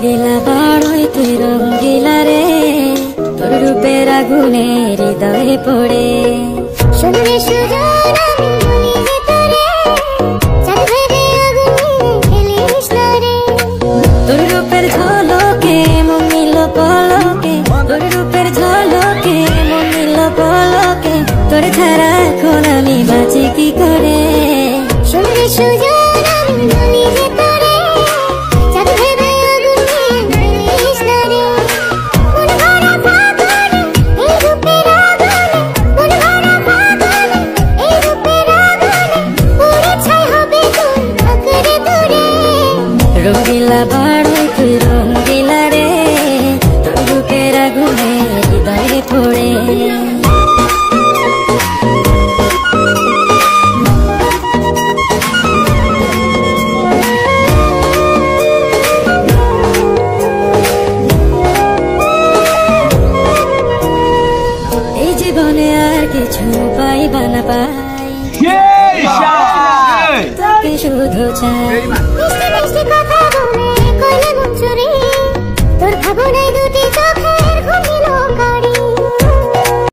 রঙ্গিলা বাড়ই তুই রঙ্গিলা রে, তোর রূপের আগুনে হৃদয়ে পড়ে। শুনলে সুজন আমি বলি যে তোরে, চাঁদের আগুনে খেলিস না রে। তোর রূপের ঝলকে মন নিল পলকে, তোর রূপের ঝলকে মন নিল পলকে, তোর ছাড়া এখন আমি বাঁচি কি করে। শুনলে সুজন আমি বলি যে তোরে, চাঁদের আগুনে খেলিস না রে। মন ভরা ফাগুনে এই রূপের আগুনে, মন ভরা ফাগুনে এই রূপের আগুনে, পুড়ে ছাই হবে তোর আঁকড়ে দূরে। রঙ্গিলা বাড়ই তুই রঙ্গিলা রে, তোর রূপের আগুনে হৃদয়ে পড়ে। এই জীবনে আর কিছু পাইবা না পাই, তোকে শুধু চাই। মিষ্টি মিষ্টি কথা বলে কইলে মন চুরি, তোর ভাবনায় দুটি চোখ